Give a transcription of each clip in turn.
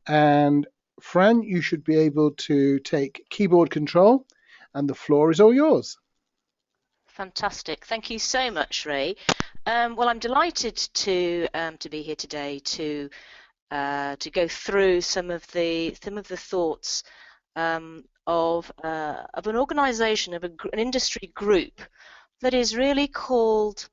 And Fran, you should be able to take keyboard control, and the floor is all yours. Fantastic. Thank you so much, Ray. Well, I'm delighted to be here today to go through some of the thoughts of an organisation of an industry group that is really called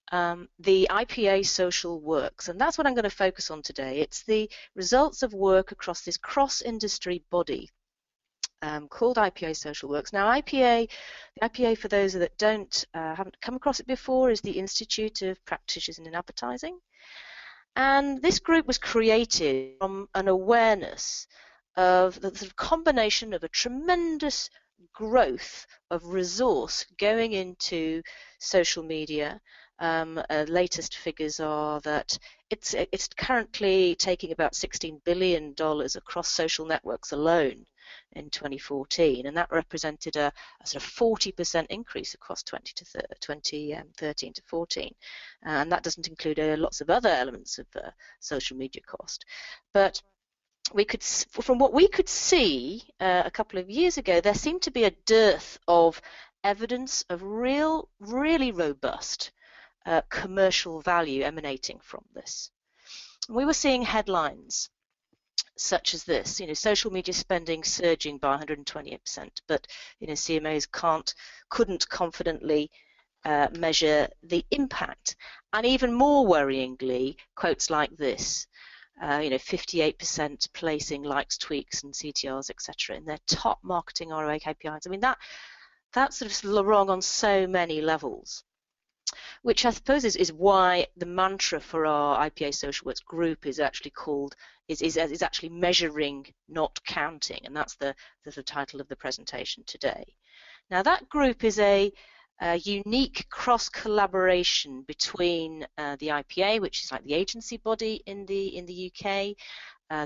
the IPA Social Works, and that's what I'm going to focus on today. It's the results of work across this cross-industry body called IPA Social Works. Now, the IPA, for those that haven't come across it before, is the Institute of Practitioners in Advertising. And this group was created from an awareness of the sort of combination of a tremendous growth of resource going into social media. Latest figures are that it's currently taking about $16 billion across social networks alone in 2014, and that represented a sort of 40% increase across 2013 to 14, and that doesn't include lots of other elements of social media cost. But from what we could see a couple of years ago, there seemed to be a dearth of evidence of really robust commercial value emanating from this. We were seeing headlines such as this, social media spending surging by 128%, but CMOs couldn't confidently measure the impact. And even more worryingly, quotes like this, 58% placing likes, tweaks, and CTRs, etc., in their top marketing ROI KPIs. I mean, that's sort of wrong on so many levels, which I suppose is why the mantra for our IPA Social Works group is actually is actually measuring, not counting, and that's the title of the presentation today. Now, that group is a unique cross-collaboration between the IPA, which is like the agency body in the UK,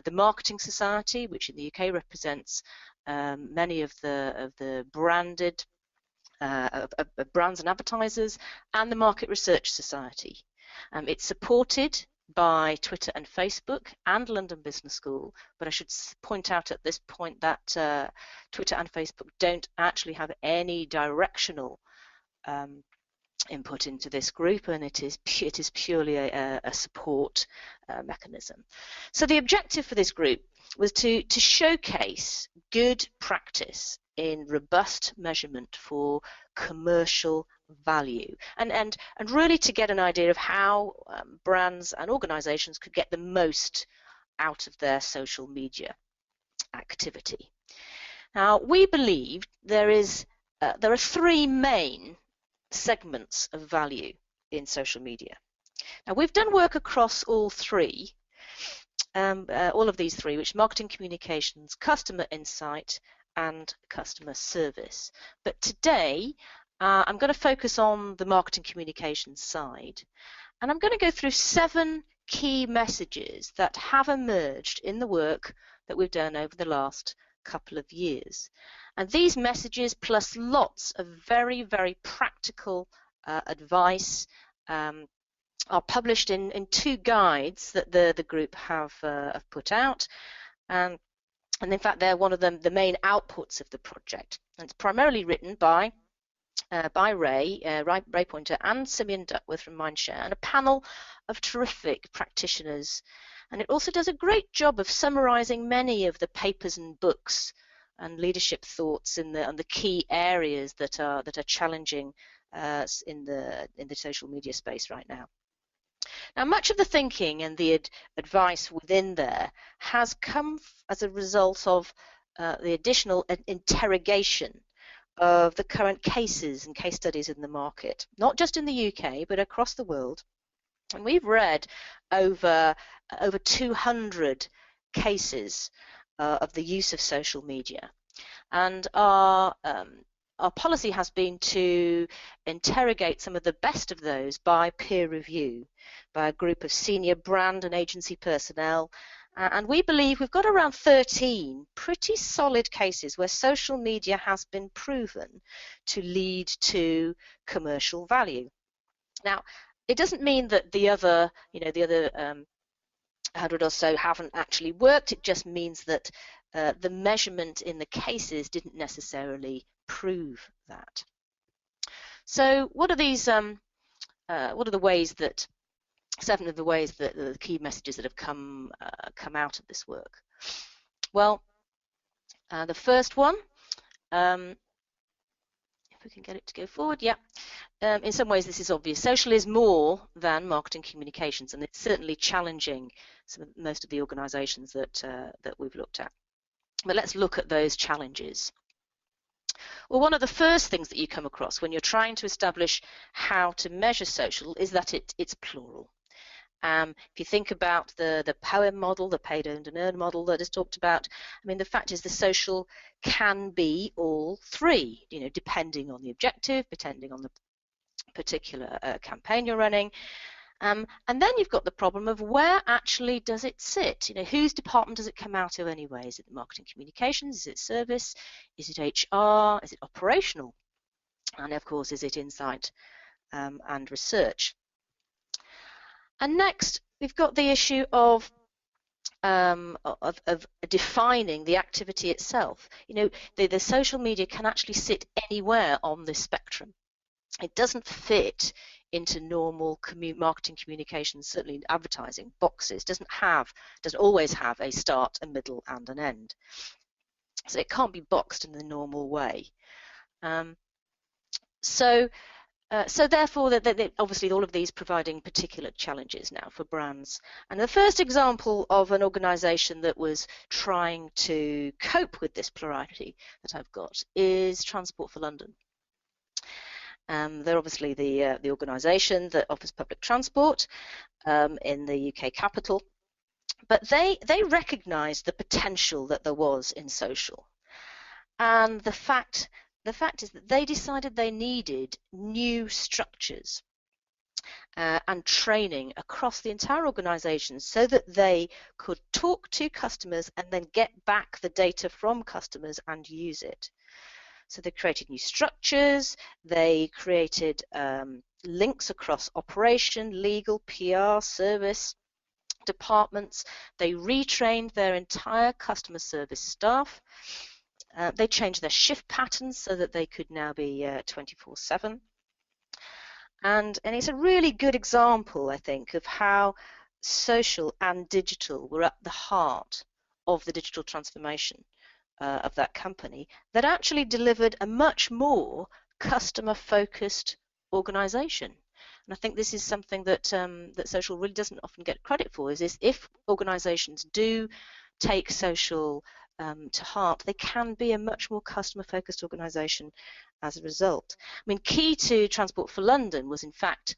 the Marketing Society, which in the UK represents many of the branded brands and advertisers, and the Market Research Society. It's supported by Twitter and Facebook and London Business School, but I should point out at this point that Twitter and Facebook don't actually have any directional input into this group, and it is purely a support mechanism. So the objective for this group was to showcase good practice in robust measurement for commercial value, and really to get an idea of how brands and organizations could get the most out of their social media activity. Now, we believe there are three main segments of value in social media. Now, we've done work across all of these three, which are marketing communications, customer insight, and customer service. But today, I'm going to focus on the marketing communications side, and I'm going to go through 7 key messages that have emerged in the work that we've done over the last couple of years. And these messages, plus lots of very, very practical advice, are published in 2 guides that the group have put out. And in fact, they're one of the main outputs of the project. And it's primarily written by Ray Pointer and Simeon Duckworth from Mindshare, and a panel of terrific practitioners. And it also does a great job of summarizing many of the papers and books and leadership thoughts on the key areas that are challenging in the social media space right now. Now, much of the thinking and the advice within there has come as a result of the additional interrogation of the current cases and case studies in the market, not just in the UK, but across the world. And we've read over 200 cases of the use of social media. And our policy has been to interrogate some of the best of those by peer review, by a group of senior brand and agency personnel. And we believe we've got around 13 pretty solid cases where social media has been proven to lead to commercial value. Now, it doesn't mean that the other 100 or so haven't actually worked. It just means that the measurement in the cases didn't necessarily prove that. So what are these? What are the ways that 7 of the ways that the key messages that have come out of this work? Well, the first one, if we can get it to go forward, yeah. In some ways, this is obvious. Social is more than marketing communications, and it's certainly challenging most of the organisations that we've looked at. But let's look at those challenges. Well, one of the first things that you come across when you're trying to establish how to measure social is that it's plural. If you think about the POEM model, the paid, earned and earned model that is talked about, I mean, the fact is the social can be all three, depending on the objective, depending on the particular campaign you're running. And then you've got the problem of where actually does it sit? Whose department does it come out of anyway? Is it marketing communications? Is it service? Is it HR? Is it operational? And of course, is it insight and research? And next, we've got the issue of defining the activity itself. The social media can actually sit anywhere on this spectrum. It doesn't fit into normal marketing communications, certainly advertising boxes. Doesn't always have a start, a middle, and an end. So it can't be boxed in the normal way. So therefore, obviously all of these providing particular challenges now for brands. And the first example of an organisation that was trying to cope with this plurality that I've got is Transport for London. They're obviously the organisation that offers public transport in the UK capital, but they recognised the potential that there was in social, and the fact is that they decided they needed new structures and training across the entire organisation so that they could talk to customers and then get back the data from customers and use it. So they created new structures, they created links across operation, legal, PR, service departments. They retrained their entire customer service staff. They changed their shift patterns so that they could now be 24/7. And it's a really good example, I think, of how social and digital were at the heart of the digital transformation of that company that actually delivered a much more customer-focused organization. And I think this is something that that social really doesn't often get credit for, is if organizations do take social to heart, they can be a much more customer-focused organization as a result. I mean, key to Transport for London was, in fact,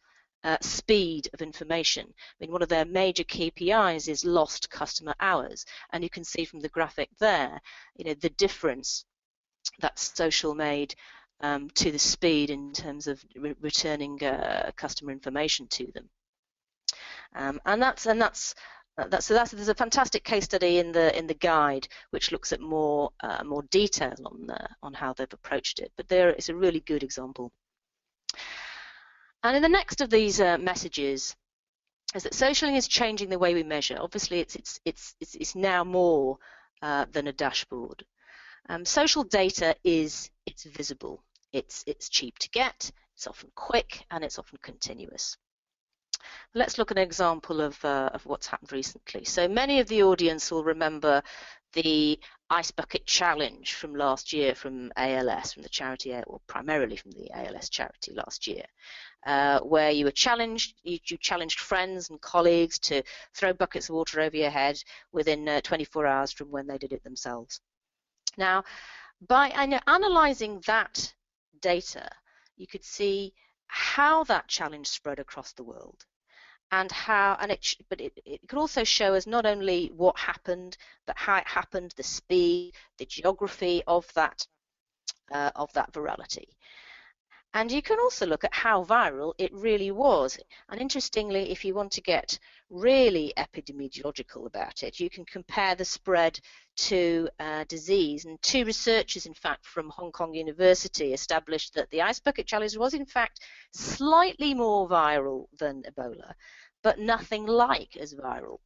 speed of information. I mean, one of their major KPIs is lost customer hours, and you can see from the graphic there, the difference that social made to the speed in terms of returning customer information to them. There's a fantastic case study in the guide which looks at more detail on how they've approached it. But there, it's a really good example. And in the next of these messages is that socialing is changing the way we measure. Obviously, it's now more than a dashboard. Social data it's visible. It's cheap to get. It's often quick and it's often continuous. Let's look at an example of what's happened recently. So many of the audience will remember the Ice Bucket Challenge from last year from ALS, from the charity, or primarily from the ALS charity last year, where you were challenged, you challenged friends and colleagues to throw buckets of water over your head within 24 hours from when they did it themselves. Now, by analysing that data, you could see how that challenge spread across the world. But it could also show us not only what happened, but how it happened, the speed, the geography of that virality. And you can also look at how viral it really was. And interestingly, if you want to get really epidemiological about it, you can compare the spread to disease. And 2 researchers, in fact, from Hong Kong University established that the Ice Bucket Challenge was, in fact, slightly more viral than Ebola, but nothing like as viral.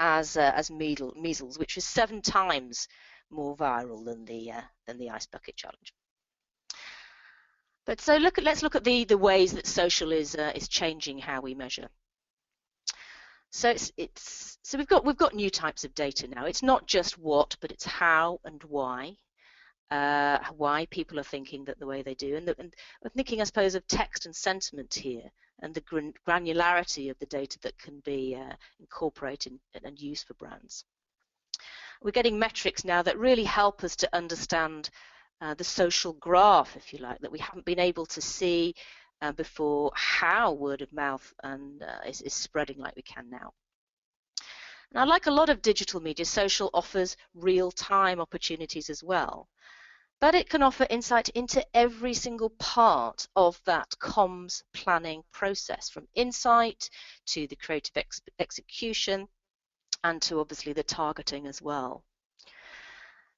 as measles, which was 7 times more viral than the ice bucket challenge. But so let's look at the ways that social is changing how we measure. So we've got new types of data now. It's not just what, but it's how and why. Why people are thinking that the way they do, and I'm thinking, I suppose, of text and sentiment here, and the granularity of the data that can be incorporated and used for brands. We're getting metrics now that really help us to understand the social graph, if you like, that we haven't been able to see before, how word of mouth is spreading like we can now. Now, like a lot of digital media, social offers real-time opportunities as well, but it can offer insight into every single part of that comms planning process, from insight to the creative execution and to obviously the targeting as well.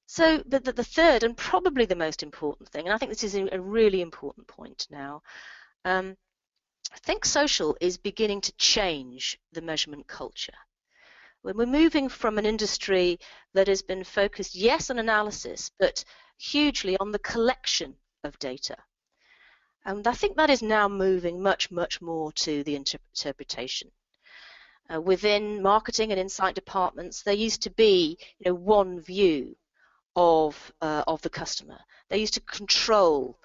So the third and probably the most important thing, and I think this is a really important point now, I think social is beginning to change the measurement culture. When we're moving from an industry that has been focused, yes, on analysis, but hugely on the collection of data. And I think that is now moving much, much more to the interpretation. Within marketing and insight departments, there used to be one view of the customer. They used to control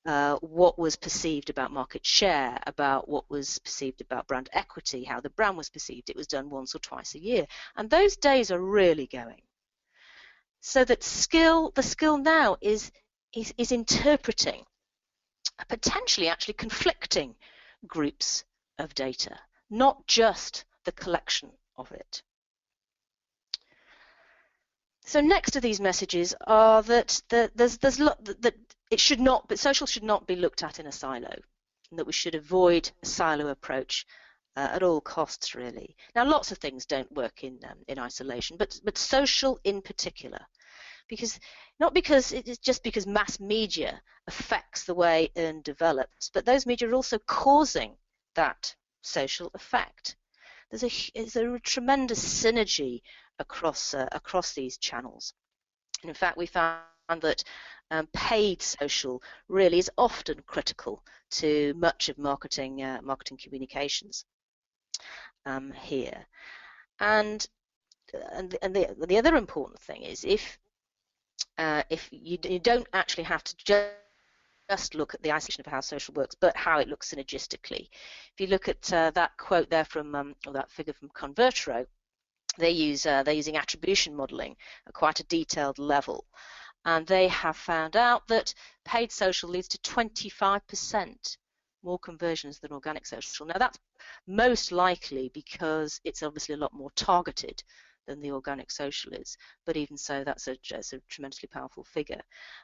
what was perceived about market share, about what was perceived about brand equity, how the brand was perceived. It was done once or twice a year. And those days are really going. So that the skill now is interpreting, potentially actually conflicting groups of data, not just the collection of it. So next to these messages are that social should not be looked at in a silo, and that we should avoid a silo approach at all costs, really. Now, lots of things don't work in isolation, but social in particular, not because it's just because mass media affects the way earn develops, but those media are also causing that social effect. There's a tremendous synergy across these channels. And in fact, we found that paid social really is often critical to much of marketing communications here. And the other important thing is if you don't actually have to just look at the isolation of how social works, but how it looks synergistically. If you look at that quote there from, or that figure from Convertero, they're using attribution modeling at quite a detailed level, and they have found out that paid social leads to 25% more conversions than organic social. Now, that's most likely because it's obviously a lot more targeted than the organic social is, but even so, that's a tremendously powerful figure.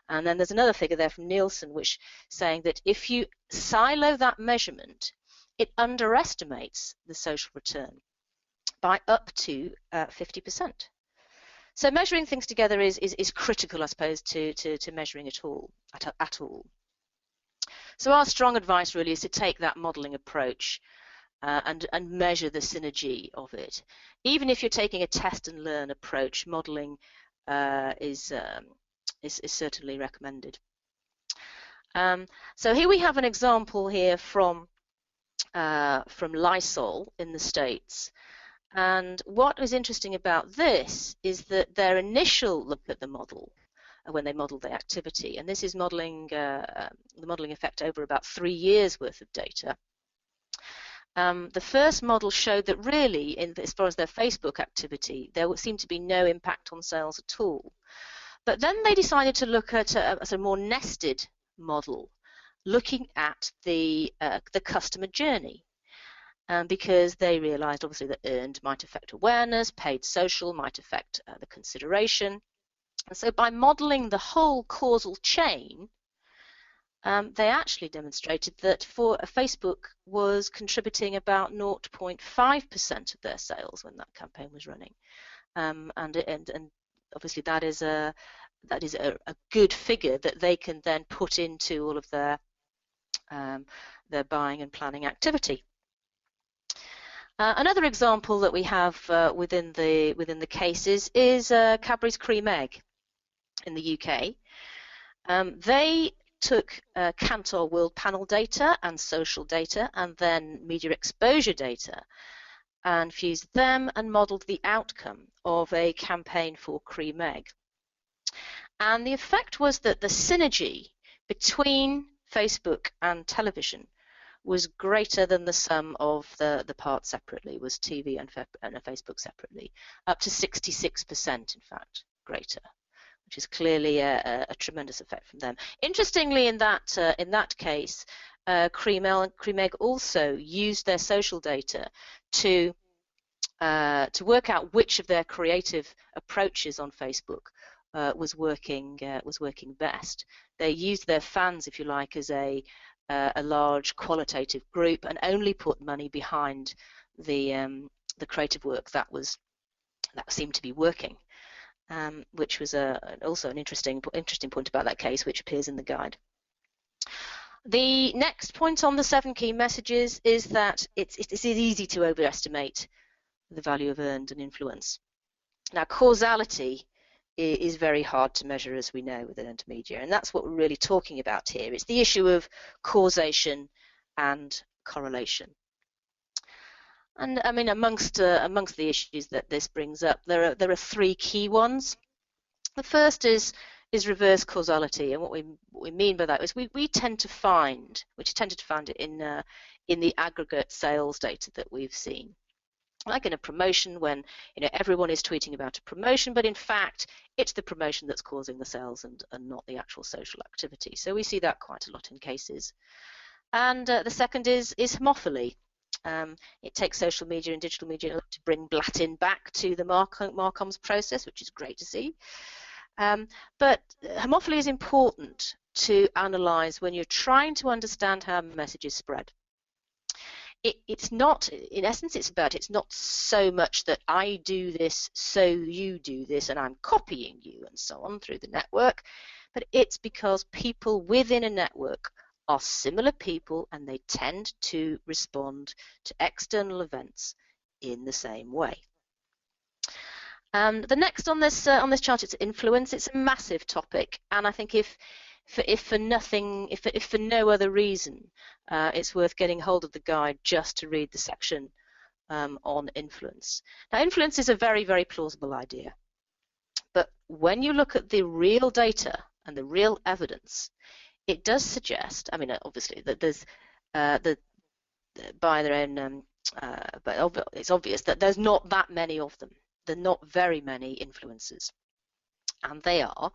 And then there's another figure there from Nielsen, which saying that if you silo that measurement, it underestimates the social return by up to 50%. So measuring things together is critical, I suppose, to measuring it all at all. So our strong advice really is to take that modelling approach and measure the synergy of it. Even if you're taking a test and learn approach, modelling is certainly recommended. So here we have an example here from Lysol in the States. And what is interesting about this is that their initial look at the model, when they modelled the activity, and this is modelling the modelling effect over about 3 years worth of data. The first model showed that really, as far as their Facebook activity, there seemed to be no impact on sales at all. But then they decided to look at a more nested model, looking at the customer journey. Because they realized obviously that earned might affect awareness, paid social might affect the consideration. And so by modeling the whole causal chain, they actually demonstrated that Facebook was contributing about 0.5% of their sales when that campaign was running. And obviously that is a good figure that they can then put into all of their buying and planning activity. Another example that we have within the cases is Cadbury's Creme Egg in the UK. They took Kantar World Panel data and social data and then media exposure data and fused them and modelled the outcome of a campaign for Creme Egg. And the effect was that the synergy between Facebook and television was greater than the sum of the parts separately, was TV and Facebook separately, up to 66% in fact greater, which is clearly a tremendous effect from them. Interestingly, in that case, Creme Egg also used their social data to work out which of their creative approaches on Facebook was working best. They used their fans, if you like, as a large qualitative group, and only put money behind the creative work that seemed to be working, which was also an interesting point about that case, which appears in the guide. The next point on the 7 key messages is that it's easy to overestimate the value of earned and influence. Now, causality is very hard to measure, as we know, with earned media, and that's what we're really talking about here. It's the issue of causation and correlation. And I mean, amongst the issues that this brings up, there are 3 key ones. The first is reverse causality, and what we mean by that is we tend to find it in the aggregate sales data that we've seen. Like in a promotion, when everyone is tweeting about a promotion, but in fact it's the promotion that's causing the sales and not the actual social activity. So we see that quite a lot in cases. And the second is homophily. It takes social media and digital media to bring Latin back to the Marcom's process, which is great to see. But homophily is important to analyse when you're trying to understand how messages spread. It's not, in essence, it's not so much that I do this, so you do this, and I'm copying you and so on through the network, but it's because people within a network are similar people and they tend to respond to external events in the same way. The next on this chart is influence. It's a massive topic, and I think if for no other reason, it's worth getting hold of the guide just to read the section on influence. Now, influence is a very, very plausible idea, but when you look at the real data and the real evidence, it does suggest, I mean, obviously, that there's by their own, but it's obvious that there's not that many of them. There are not very many influencers, and they are,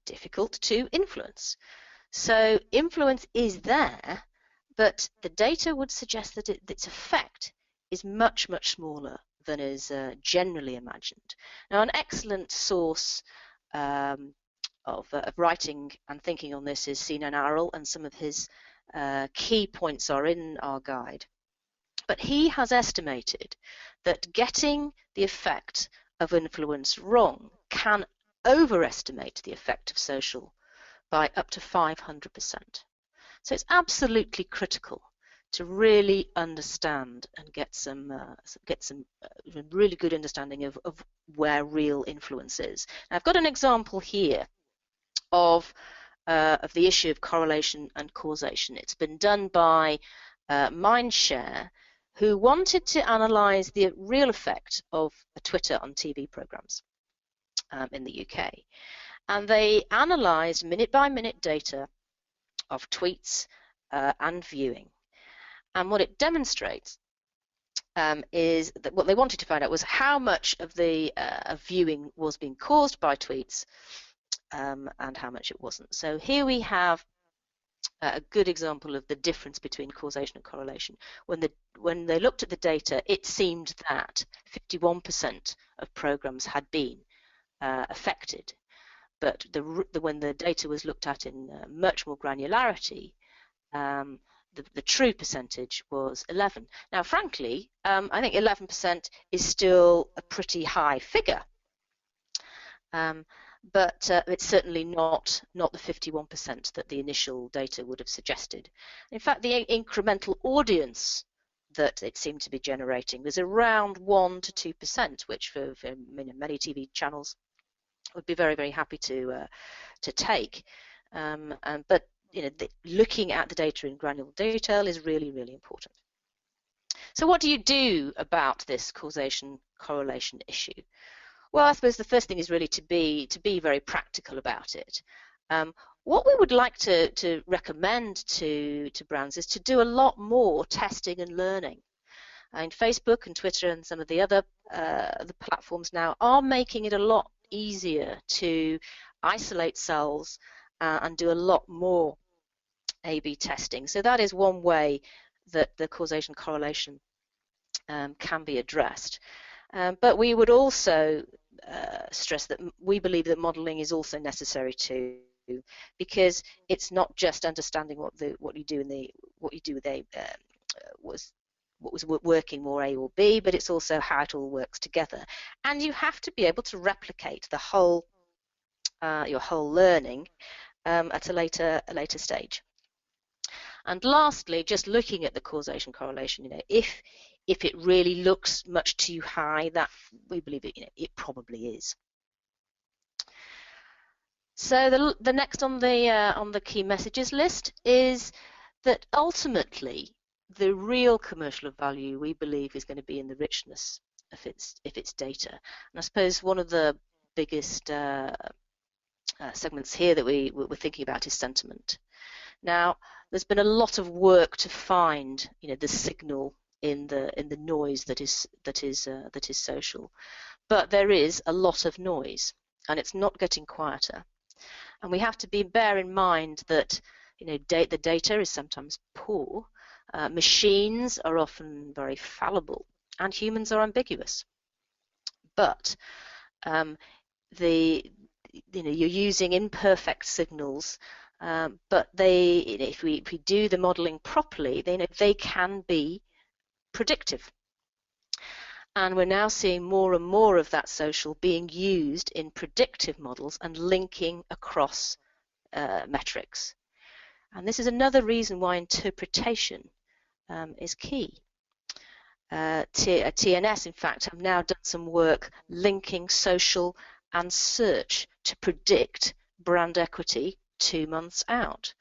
difficult to influence. So influence is there, but the data would suggest that its effect is much, much smaller than is generally imagined. Now, an excellent source of writing and thinking on this is Sinan Arel, and some of his key points are in our guide. But he has estimated that getting the effect of influence wrong can overestimate the effect of social by up to 500%. So it's absolutely critical to really understand and get some really good understanding of where real influence is. Now, I've got an example here of the issue of correlation and causation. It's been done by Mindshare, who wanted to analyse the real effect of Twitter on TV programmes in the UK. And they analysed minute-by-minute data of tweets and viewing. And what it demonstrates is that what they wanted to find out was how much of the viewing was being caused by tweets and how much it wasn't. So here we have a good example of the difference between causation and correlation. When they looked at the data, it seemed that 51% of programs had been affected, but when the data was looked at in much more granularity, the true percentage was 11. Now, frankly, I think 11% is still a pretty high figure, but it's certainly not the 51% that the initial data would have suggested. In fact, the incremental audience that it seemed to be generating was around 1 to 2%, which for many TV channels would be very, very happy to take. But looking at the data in granular detail is really, really important. So what do you do about this causation correlation issue? Well, I suppose the first thing is really to be very practical about it. What we would like to recommend to brands is to do a lot more testing and learning. And Facebook and Twitter and some of the other the platforms now are making it a lot easier to isolate cells and do a lot more A/B testing. So that is one way that the causation correlation can be addressed. But we would also stress that we believe that modeling is also necessary too, because it's not just understanding what you do with a what was working more A or B, but it's also how it all works together. And you have to be able to replicate the whole your whole learning at a later stage. And lastly, just looking at the causation correlation, if it really looks much too high, that we believe it probably is. So the next on the key messages list is that ultimately the real commercial value we believe is going to be in the richness of its data. And I suppose one of the biggest segments here that we're thinking about is sentiment. Now, there's been a lot of work to find, the signal in the noise that is social, but there is a lot of noise, and it's not getting quieter. And we have to bear in mind that the data is sometimes poor, machines are often very fallible, and humans are ambiguous. But you're using imperfect signals. But if we do the modeling properly, they can be predictive. And we're now seeing more and more of that social being used in predictive models and linking across metrics. And this is another reason why interpretation is key. TNS, in fact, have now done some work linking social and search to predict brand equity 2 months out.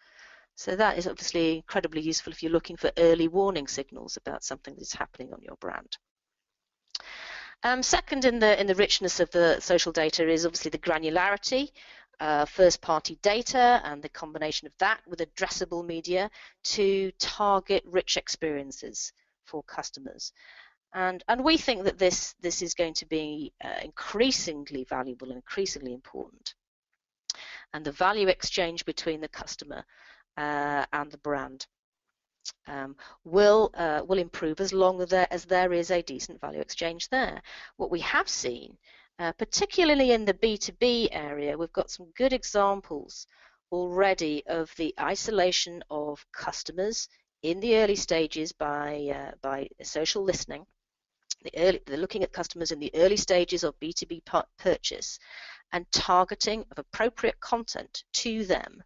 So that is obviously incredibly useful if you're looking for early warning signals about something that's happening on your brand. Second in the richness of the social data is obviously the granularity, first-party data, and the combination of that with addressable media to target rich experiences for customers. And we think that this is going to be increasingly valuable and increasingly important. And the value exchange between the customer and the brand will improve as long as there is a decent value exchange there. What we have seen, particularly in the B2B area, we've got some good examples already of the isolation of customers in the early stages by social listening. They're looking at customers in the early stages of B2B purchase and targeting of appropriate content to them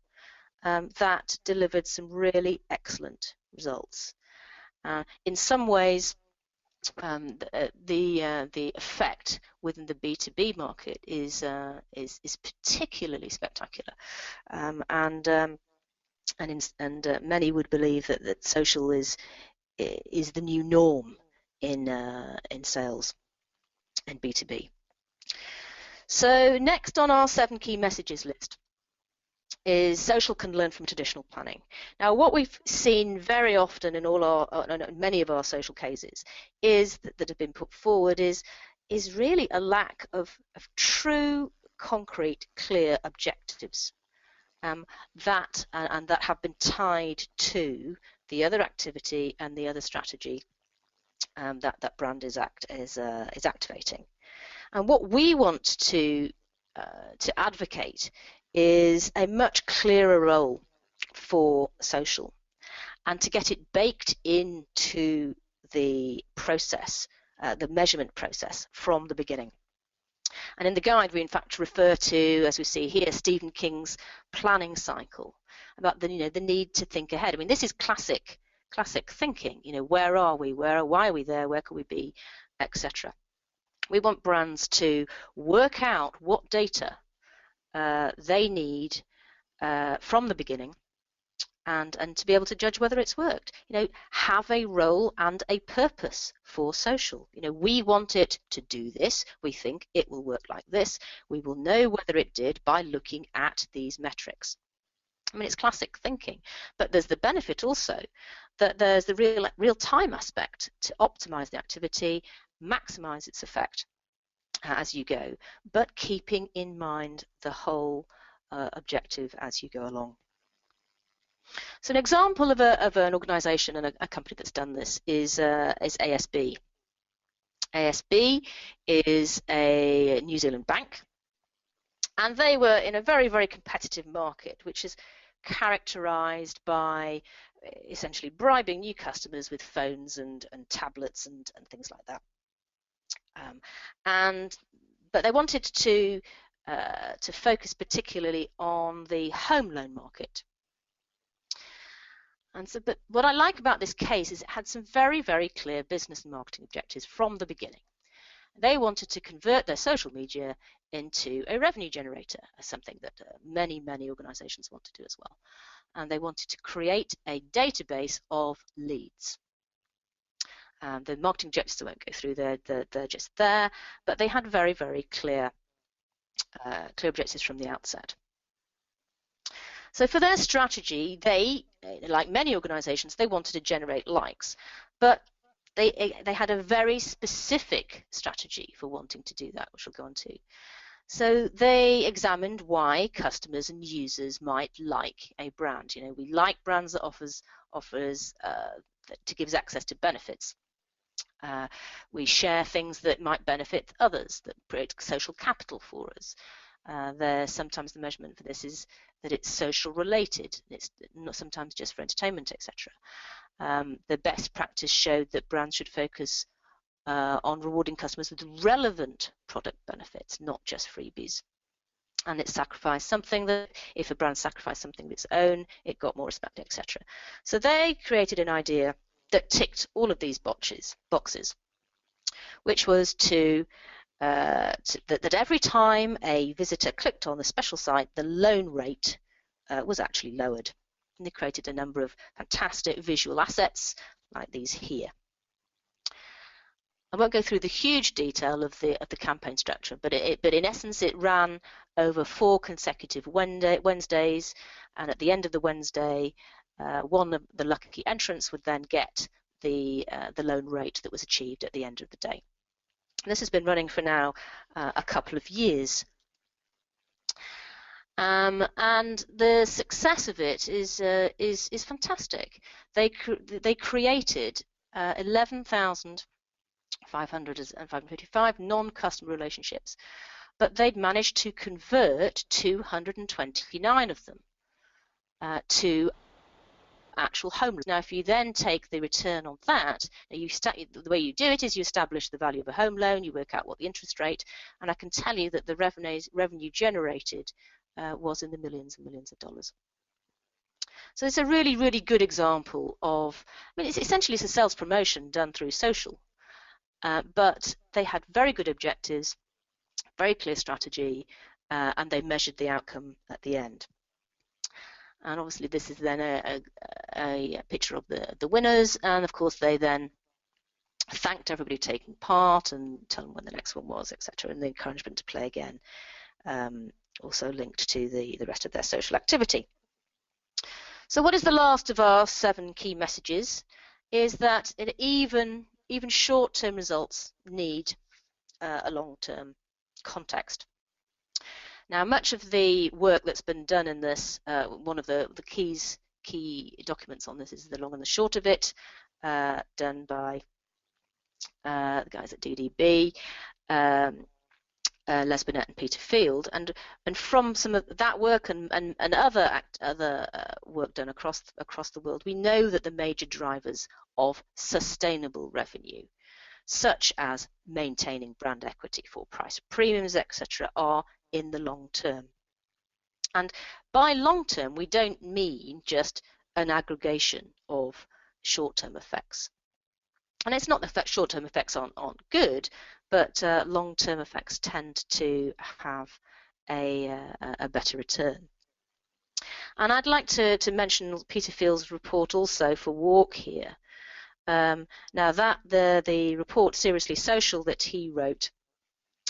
that delivered some really excellent results. In some ways, the effect within the B2B market is particularly spectacular, and many would believe that social is the new norm in sales and B2B. So next on our 7 key messages list is social can learn from traditional planning. Now, what we've seen very often in many of our social cases is that have been put forward is really a lack of true, concrete, clear objectives that have been tied to the other activity and the other strategy that brand is activating. And what we want to advocate is a much clearer role for social, and to get it baked into the process, the measurement process from the beginning. And in the guide, we in fact refer to, as we see here, Stephen King's planning cycle, about the need to think ahead. I mean, this is classic classic thinking. Where are we? Why are we there? Where could we be? Etc. We want brands to work out what data they need from the beginning, and to be able to judge whether it's worked. Have a role and a purpose for social. We want it to do this. We think it will work like this. We will know whether it did by looking at these metrics. It's classic thinking, but there's the benefit also that there's the real-time aspect to optimize the activity, maximize its effect as you go, but keeping in mind the whole objective as you go along. So an example of an organisation and a company that's done this is ASB. ASB is a New Zealand bank, and they were in a very, very competitive market, which is characterised by essentially bribing new customers with phones and tablets and things like that. But they wanted to focus particularly on the home loan market. But what I like about this case is it had some very, very clear business and marketing objectives from the beginning. They wanted to convert their social media into a revenue generator, something that many, many organizations want to do as well. And they wanted to create a database of leads. The marketing objectives, I won't go through, they're just there, but they had very, very clear objectives from the outset. So for their strategy, they, like many organizations, they wanted to generate likes, but they had a very specific strategy for wanting to do that, which we'll go on to. So they examined why customers and users might like a brand. We like brands that offers to give us access to benefits. We share things that might benefit others, that create social capital for us. Sometimes the measurement for this is that it's social related. It's not sometimes just for entertainment, etc. The best practice showed that brands should focus on rewarding customers with relevant product benefits, not just freebies. And it sacrificed something that, if a brand sacrificed something of its own, it got more respect, etc. So they created an idea that ticked all of these boxes, which was that every time a visitor clicked on the special site, the loan rate was actually lowered. And they created a number of fantastic visual assets like these here. I won't go through the huge detail of the campaign structure, but in essence it ran over 4 consecutive Wednesdays, and at the end of the Wednesday, one of the lucky entrants would then get the loan rate that was achieved at the end of the day. This has been running for now a couple of years. And the success of it is fantastic. They created 11,555 non-customer relationships, but they'd managed to convert 229 of them to actual home loans. Now, if you then take the return on that, the way you do it is you establish the value of a home loan, you work out what the interest rate, and I can tell you that the revenue generated was in the millions and millions of dollars. So it's a really, really good example of, it's essentially a sales promotion done through social, but they had very good objectives, very clear strategy, and they measured the outcome at the end. And obviously this is then a picture of the winners, and of course they then thanked everybody taking part and told them when the next one was, etc., and the encouragement to play again, also linked to the rest of their social activity. So what is the last of our 7 key messages? Is that even short-term results need a long-term context. Now, much of the work that's been done in this, one of the key documents on this is the long and the short of it, done by the guys at DDB, Les Burnett and Peter Field, and from some of that work and other work done across the world, we know that the major drivers of sustainable revenue, such as maintaining brand equity for price premiums, etc., are in the long term. And by long term, we don't mean just an aggregation of short-term effects. And it's not that short-term effects aren't good, but long-term effects tend to have a better return. And I'd like to mention Peter Field's report also for walk here. Now that the report Seriously Social that he wrote,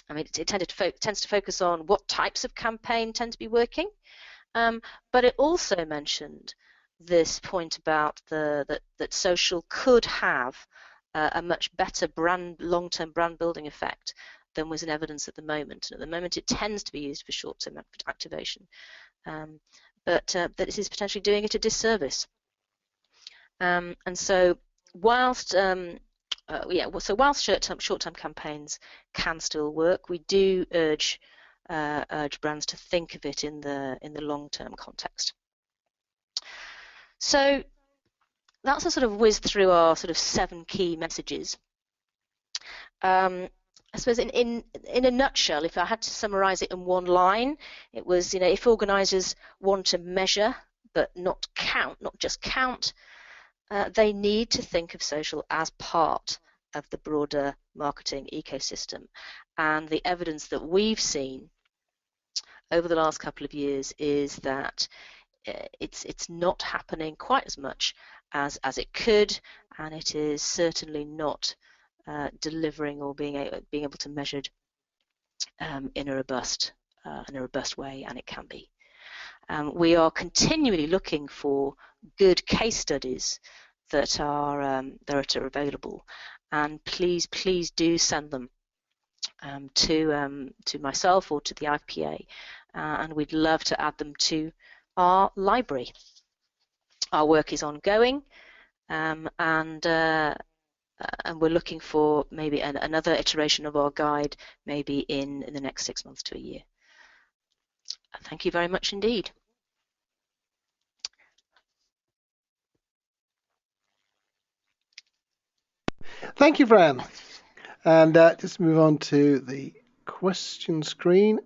I mean, it tends to focus on what types of campaign tend to be working, but it also mentioned this point about that social could have a much better long-term brand building effect than was in evidence at the moment. And at the moment, it tends to be used for short-term activation, but that it is potentially doing it a disservice. And so, whilst whilst short-term campaigns can still work, we do urge brands to think of it in the long-term context. So that's a sort of whiz through our sort of 7 key messages. I suppose in a nutshell, if I had to summarize it in one line, it was, if organizers want to measure but not just count, they need to think of social as part of the broader marketing ecosystem. And the evidence that we've seen over the last couple of years is that it's not happening quite as much as it could, and it is certainly not delivering or being able to measure in a robust way, and it can be. We are continually looking for good case studies that are available, and please do send them to myself or to the IPA, and we'd love to add them to our library. Our work is ongoing, and we're looking for maybe another iteration of our guide, maybe in the next 6 months to a year. Thank you very much indeed. Thank you, Fran. And just move on to the question screen.